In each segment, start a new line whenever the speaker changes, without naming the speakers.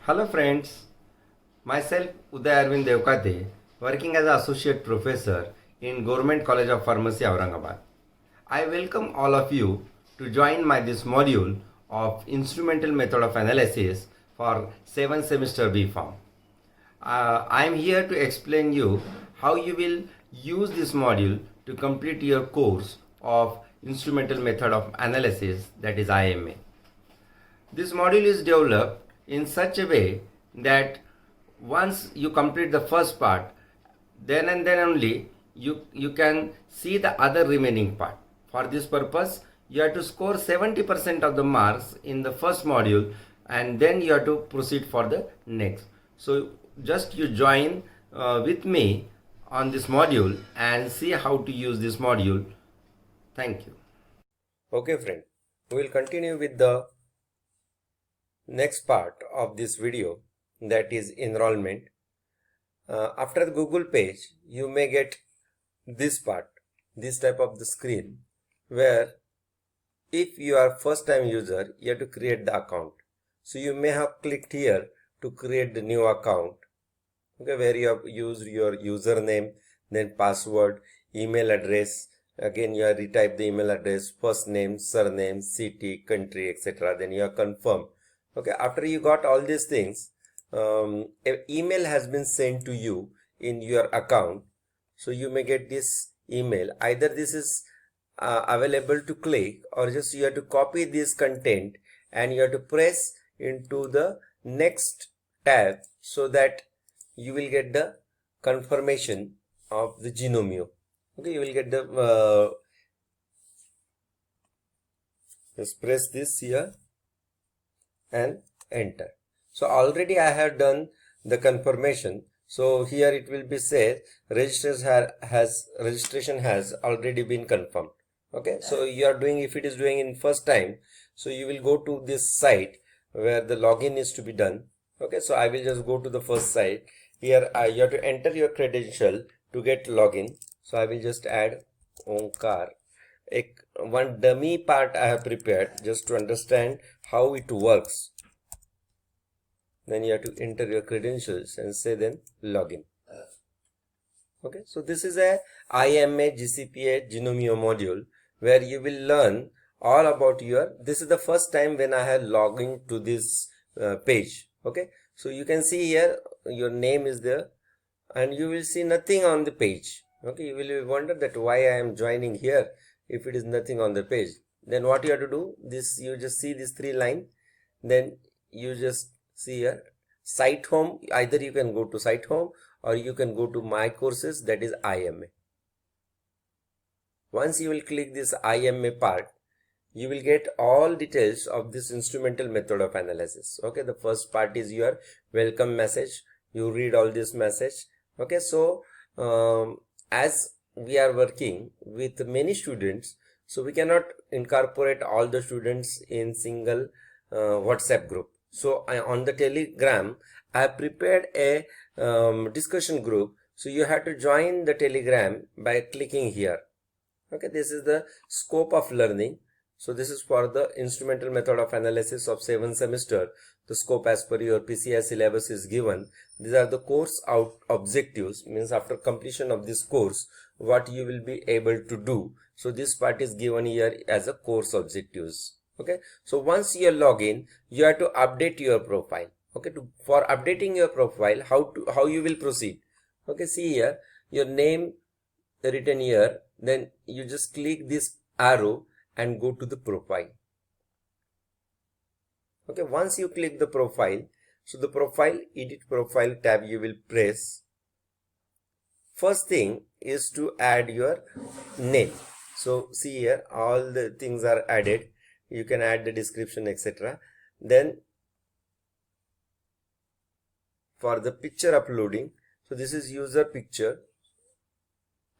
Hello friends, myself Uday Arvind Devkate, working as an associate professor in Government College of Pharmacy Aurangabad. I welcome all of you to join my this module of instrumental method of analysis for 7th semester B Pharm. I am here to explain you how you will use this module to complete your course of instrumental method of analysis, that is IMA. This module is developed in such a way that once you complete the first part, then and then only you can see the other remaining part. For this purpose, you have to score 70% of the marks in the first module, and then you have to proceed for the next. So just you join with me on this module and see how to use this module. Thank you.
Okay friend, we will continue with the next part of this video, that is enrollment. After the Google page, you may get this part, this type of the screen, where if you are first time user, you have to create the account. So you may have clicked here to create the new account, okay, where you have used your username, then password, email address. Again, you have retype the email address, first name, surname, city, country, etc. Then you have confirm. Okay, after you got all these things, an email has been sent to you in your account. So you may get this email. Either this is available to click, or just you have to copy this content and you have to press into the next tab, so that you will get the confirmation of the Genomio. Okay, you will get the just press this here and enter. So already I have done the confirmation. So here it will be said registration has already been confirmed. Okay, so you are doing, if it is doing in first time, so you will go to this site where the login is to be done. Okay, so I will just go to the first site. Here you have to enter your credential to get login. So I will just add Omkar. One dummy part I have prepared just to understand how it works. Then you have to enter your credentials and say then login. Okay, so this is a IMA GCPA Genomio module where you will learn all about this is the first time when I have logged into this page. Okay, so you can see here your name is there and you will see nothing on the page. Okay, you will wonder that why I am joining here if it is nothing on the page. Then what you have to do, this you just see this 3 line, then you just see here site home. Either you can go to site home or you can go to my courses, that is IMA. Once you will click this IMA part, you will get all details of this instrumental method of analysis. Okay, the first part is your welcome message. You read all this message. Okay, so as we are working with many students, so we cannot incorporate all the students in single WhatsApp group. So on the Telegram, I have prepared a discussion group. So you have to join the Telegram by clicking here. Okay, this is the scope of learning. So this is for the instrumental method of analysis of 7th semester. The scope as per your PCI syllabus is given. These are the course objectives, means after completion of this course, what you will be able to do. So this part is given here as a course objectives. Okay, so once you log in, you have to update your profile. Okay, for updating your profile, how you will proceed. Okay, see here your name written here, then you just click this arrow and go to the profile. Okay, once you click the profile, so the profile, edit profile tab you will press. First thing is to add your name. So see here all the things are added. You can add the description, etc. Then for the picture uploading, so this is user picture.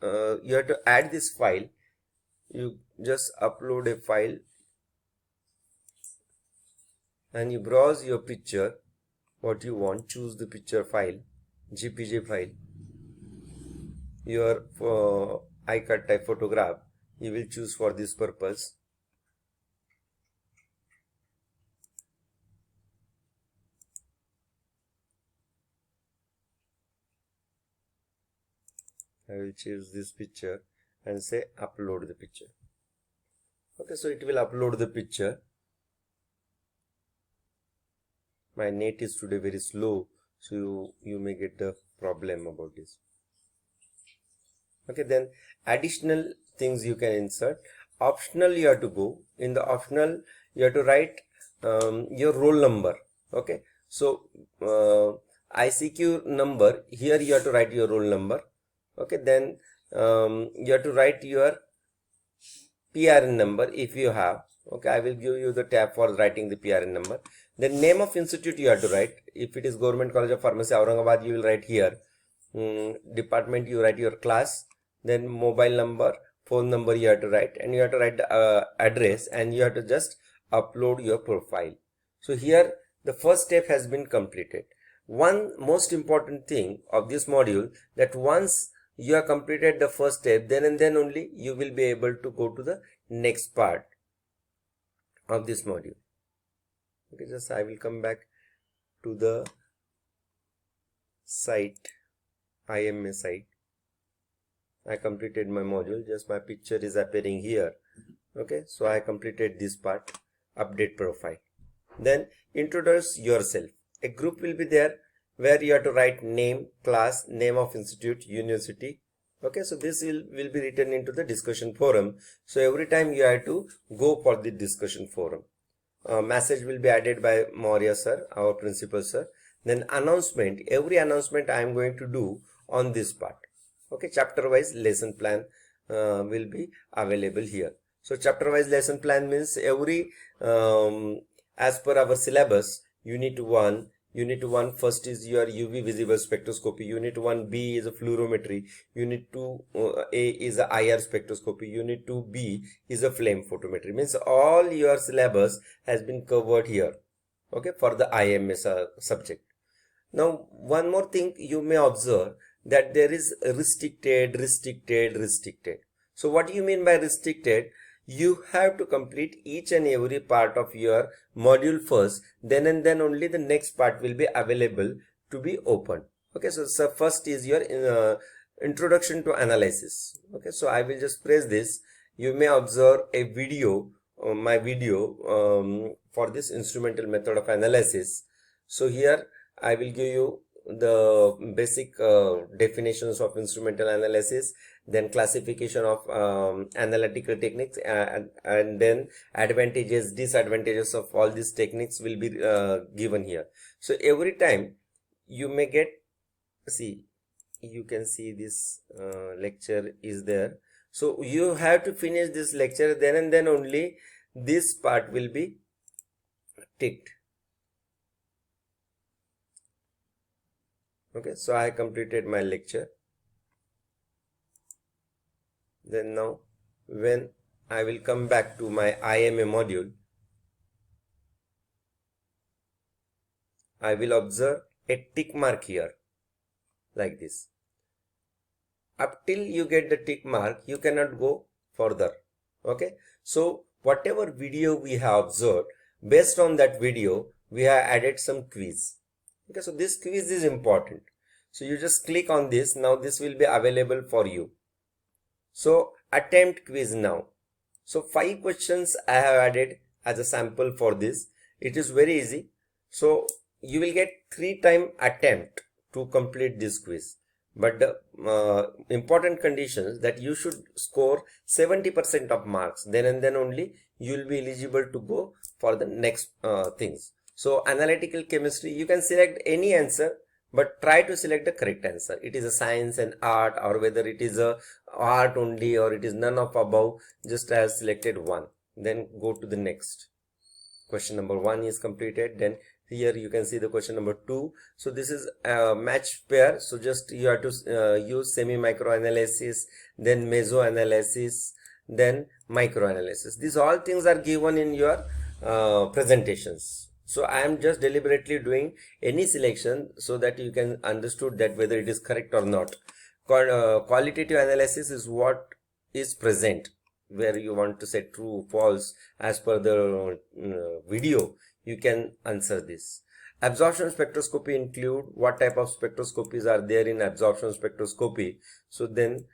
You have to add this file. You just upload a file and you browse your picture, what you want, choose the picture file, JPG file, your iCut type photograph you will choose for this purpose. I will choose this picture and say upload the picture. Okay, so it will upload the picture. My net is today very slow, so you may get the problem about this. Okay, then additional things you can insert. Optional, you have to go. In the optional, you have to write your roll number. Okay, so ICQ number, here you have to write your roll number. Okay, then you have to write your PRN number if you have. Okay, I will give you the tab for writing the PRN number. Then name of institute you have to write. If it is Government College of Pharmacy Aurangabad, you will write here. Department, you write your class. Then mobile number, phone number you have to write, and you have to write the address, and you have to just upload your profile. So here the first step has been completed. One most important thing of this module, that once you have completed the first step, then and then only you will be able to go to the next part of this module. Okay, just I will come back to the site, IMA site. I completed my module, just my picture is appearing here. Okay, so I completed this part, update profile. Then introduce yourself. A group will be there where you have to write name, class, name of institute, university. Okay, so this will be written into the discussion forum. So every time you have to go for the discussion forum. Message will be added by Maurya sir, our principal sir. Then announcement, every announcement I am going to do on this part. Okay, chapter wise lesson plan will be available here. So chapter wise lesson plan means every as per our syllabus, unit 1 first is your UV visible spectroscopy, unit 1B is a fluorometry, unit 2A is a IR spectroscopy, unit 2B is a flame photometry. Means all your syllabus has been covered here, okay, for the IMA subject. Now one more thing you may observe, that there is restricted. So what do you mean by restricted? You have to complete each and every part of your module first, then and then only the next part will be available to be opened. Okay, so first is your introduction to analysis. Okay, so I will just press this. You may observe a video, my video for this instrumental method of analysis. So here I will give you the basic definitions of instrumental analysis, then classification of analytical techniques, and then advantages, disadvantages of all these techniques will be given here. So every time you may get, see, you can see this lecture is there. So you have to finish this lecture, then and then only this part will be ticked. Okay, so I completed my lecture. Then now when I will come back to my IMA module, I will observe a tick mark here like this. Up till you get the tick mark, you cannot go further. Okay, so whatever video we have observed, based on that video we have added some quiz. Okay, so this quiz is important. So you just click on this. Now this will be available for you. So attempt quiz now. So 5 questions I have added as a sample for this. It is very easy. So you will get 3 times attempt to complete this quiz. But the important conditions that you should score 70% of marks. Then and then only you will be eligible to go for the next things. So analytical chemistry, you can select any answer, but try to select the correct answer. It is a science and art, or whether it is a art only, or it is none of above. Just I have selected one. Then go to the next. Question number 1 is completed. Then here you can see the question number 2. So this is a match pair. So just you have to use semi-micro analysis, then meso analysis, then micro analysis. These all things are given in your presentations. So I am just deliberately doing any selection so that you can understood that whether it is correct or not. Qualitative analysis is what is present, where you want to say true, false as per the video. You can answer this. Absorption spectroscopy include what type of spectroscopies are there in absorption spectroscopy. So then,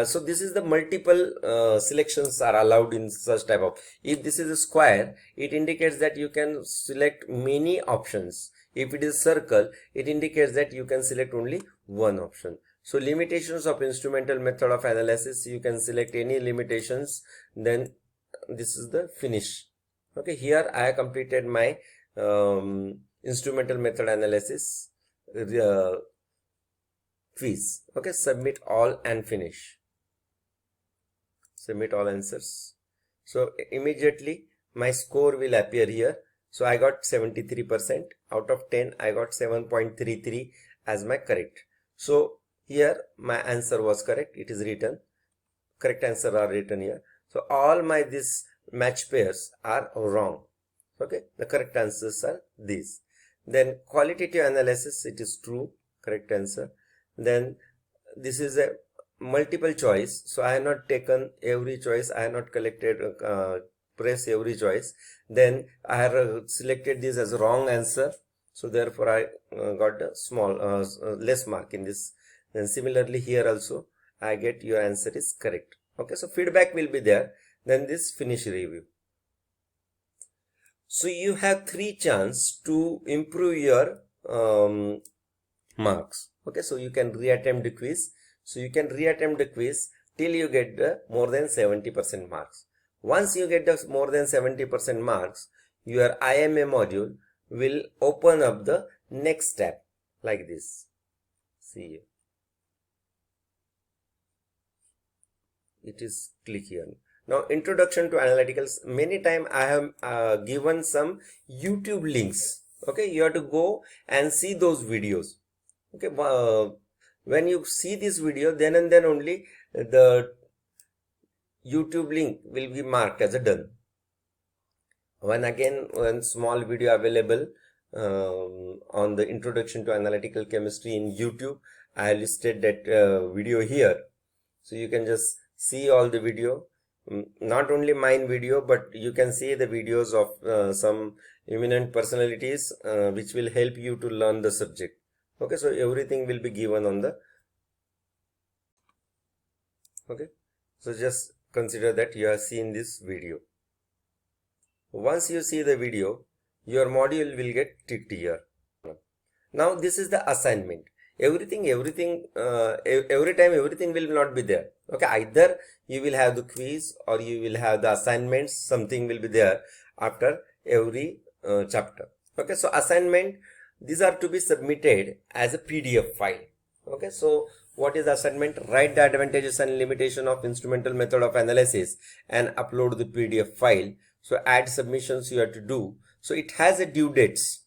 so this is the multiple selections are allowed in such type of. If this is a square, it indicates that you can select many options. If it is circle, it indicates that you can select only one option. So limitations of instrumental method of analysis, you can select any limitations. Then this is the finish. Okay, here I have completed my instrumental method analysis quiz. Okay, submit all and finish. Submit all answers. So immediately my score will appear here. So I got 73%. Out of 10, I got 7.33 as my correct. So here my answer was correct. It is written. Correct answer are written here. So all my this match pairs are wrong. Okay, the correct answers are these. Then qualitative analysis, it is true, correct answer. Then this is a multiple choice. So I have not taken every choice. I have not collected press every choice. Then I have selected this as a wrong answer. So therefore I got a small less mark in this. Then similarly here also I get your answer is correct. Okay, so feedback will be there. Then this finish review. So you have 3 chances to improve your marks. Okay, so you can reattempt the quiz. So you can reattempt the quiz till you get the more than 70% marks. Once you get the more than 70% marks, your IMA module will open up the next tab like this. See you. It is click here. Now introduction to analyticals. Many times I have given some YouTube links. Okay, you have to go and see those videos. Okay, when you see this video, then and then only the YouTube link will be marked as a done. One small video available on the introduction to analytical chemistry in YouTube. I listed that video here, so you can just see all the video. Not only mine video, but you can see the videos of some eminent personalities which will help you to learn the subject. Okay, so everything will be given on the. Okay, so just consider that you have seen this video. Once you see the video, your module will get ticked here. Now this is the assignment. Every time everything will not be there. Okay, either you will have the quiz or you will have the assignments. Something will be there after every chapter. Okay, so assignment, these are to be submitted as a PDF file. Okay, so what is assignment? Write the advantages and limitation of instrumental method of analysis and upload the PDF file. So add submissions you have to do. So it has a due dates.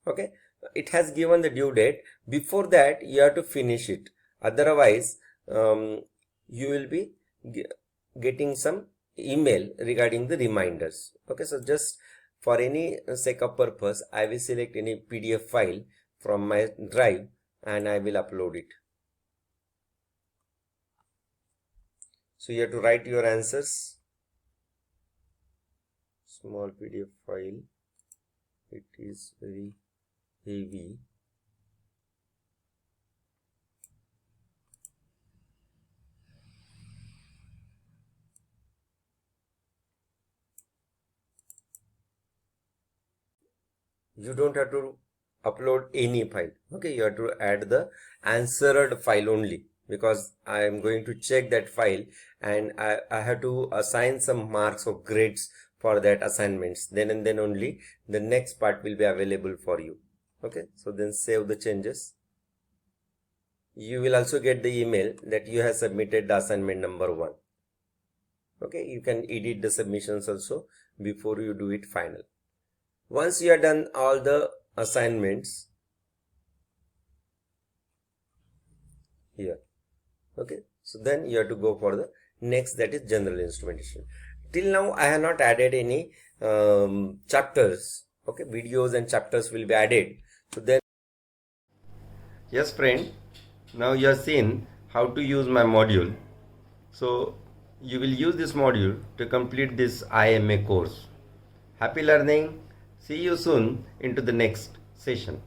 Okay, it has given the due date. Before that you have to finish it. Otherwise you will be getting some email regarding the reminders. Okay, so just for any sake of purpose, I will select any PDF file from my drive and I will upload it. So you have to write your answers. Small PDF file. It is very heavy. You don't have to upload any file. Okay, you have to add the answered file only, because I am going to check that file and I have to assign some marks or grades for that assignments. Then and then only the next part will be available for you. Okay, so then save the changes. You will also get the email that you have submitted the assignment number 1. Okay, you can edit the submissions also before you do it final. Once you have done all the assignments here, okay, so then you have to go for the next, that is general instrumentation. Till now I have not added any chapters. Okay, videos and chapters will be added. So then,
Yes friend, now you have seen how to use my module. So you will use this module to complete this IMA course. Happy learning. See you soon into the next session.